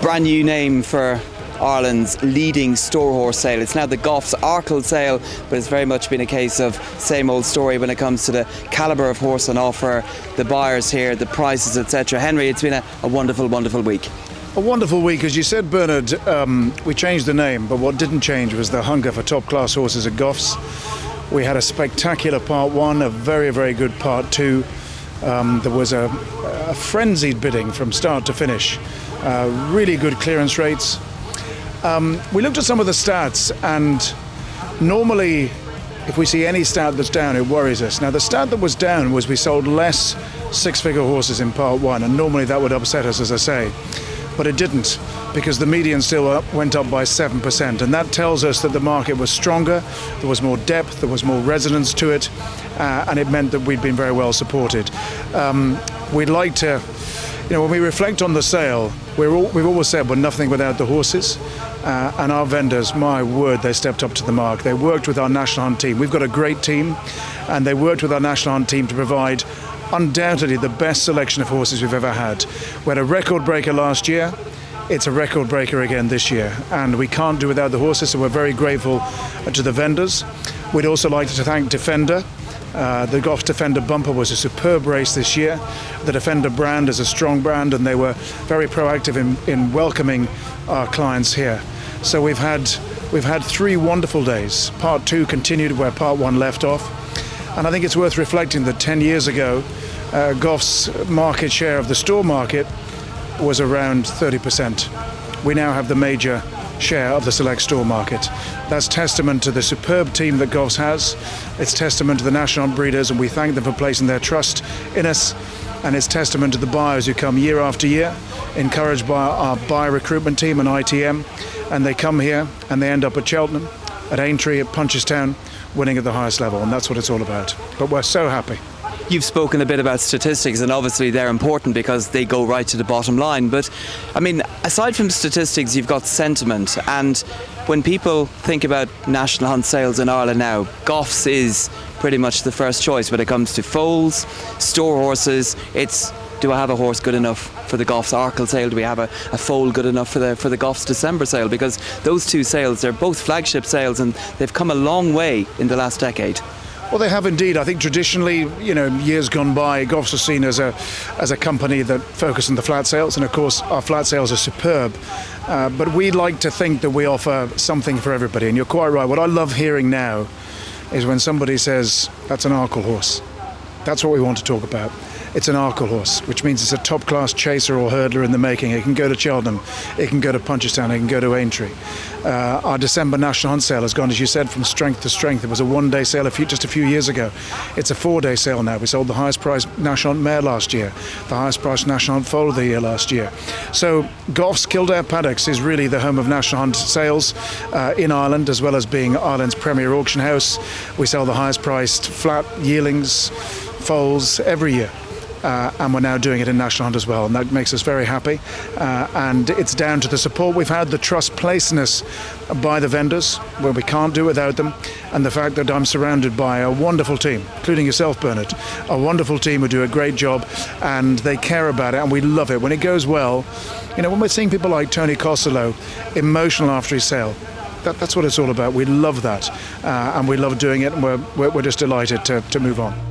brand new name for Ireland's leading store horse sale. It's now the Goffs Arkle Sale, but it's very much been a case of same old story when it comes to the calibre of horse on offer, the buyers here, the prices, etc. Henry, it's been a wonderful, wonderful week. A wonderful week, as you said, Bernard. We changed the name, but what didn't change was the hunger for top-class horses at Goffs. We had a spectacular part one, a very, very good part two. There was a frenzied bidding from start to finish. Really good clearance rates. We looked at some of the stats, and normally if we see any stat that's down, it worries us. Now, the stat that was down was we sold less six-figure horses in part one, and normally that would upset us, as I say. But it didn't, because the median still went up by 7%, and that tells us that the market was stronger, there was more depth, there was more resonance to it, and it meant that we'd been very well supported. We'd like to, when we reflect on the sale, we've always said we're nothing without the horses, and our vendors, my word, they stepped up to the mark. They worked with our national hunt team. We've got a great team, and they worked with our national hunt team to provide undoubtedly the best selection of horses we've ever had. We had a record breaker last year. It's a record breaker again this year, and we can't do without the horses, so we're very grateful to the vendors. We'd also like to thank Defender. The Goffs Defender bumper was a superb race this year. The Defender brand is a strong brand, and they were very proactive in welcoming our clients here. So we've had 3 wonderful days. Part 2 continued where part 1 left off. And I think it's worth reflecting that 10 years ago, Goffs' market share of the store market was around 30%. We now have the major share of the select store market. That's testament to the superb team that Goffs has. It's testament to the national breeders, and we thank them for placing their trust in us. And it's testament to the buyers who come year after year, encouraged by our buyer recruitment team and ITM. And they come here and they end up at Cheltenham, at Aintree, at Punchestown, winning at the highest level, and that's what it's all about. But we're so happy. You've spoken a bit about statistics, and obviously they're important because they go right to the bottom line. But I mean, aside from statistics, you've got sentiment. And when people think about national hunt sales in Ireland now, Goffs is pretty much the first choice when it comes to foals, store horses. It's, do I have a horse good enough for the Goffs Arkle Sale? Do we have a foal good enough for the Goffs December sale? Because those two sales, they're both flagship sales, and they've come a long way in the last decade. Well, they have indeed. I think traditionally, years gone by, Goffs was seen as a company that focused on the flat sales, and of course our flat sales are superb. But we like to think that we offer something for everybody, and you're quite right. What I love hearing now is when somebody says, that's an Arkle horse. That's what we want to talk about. It's an Arkle horse, which means it's a top-class chaser or hurdler in the making. It can go to Cheltenham, it can go to Punchestown, it can go to Aintree. Our December National Hunt Sale has gone, as you said, from strength to strength. It was a one-day sale just a few years ago. It's a 4-day sale now. We sold the highest-priced National Hunt mare last year, the highest-priced National Hunt foal of the year last year. So Goffs Kildare Paddocks is really the home of National Hunt sales in Ireland, as well as being Ireland's premier auction house. We sell the highest-priced flat yearlings, foals every year. And we're now doing it in National Hunt as well, and that makes us very happy. And it's down to the support we've had, the trust placed in us by the vendors, where we can't do without them, and the fact that I'm surrounded by a wonderful team, including yourself, Bernard, a wonderful team who do a great job, and they care about it, and we love it. When it goes well, when we're seeing people like Tony Costello emotional after his sale, that's what it's all about. We love that, and we love doing it, and we're just delighted to move on.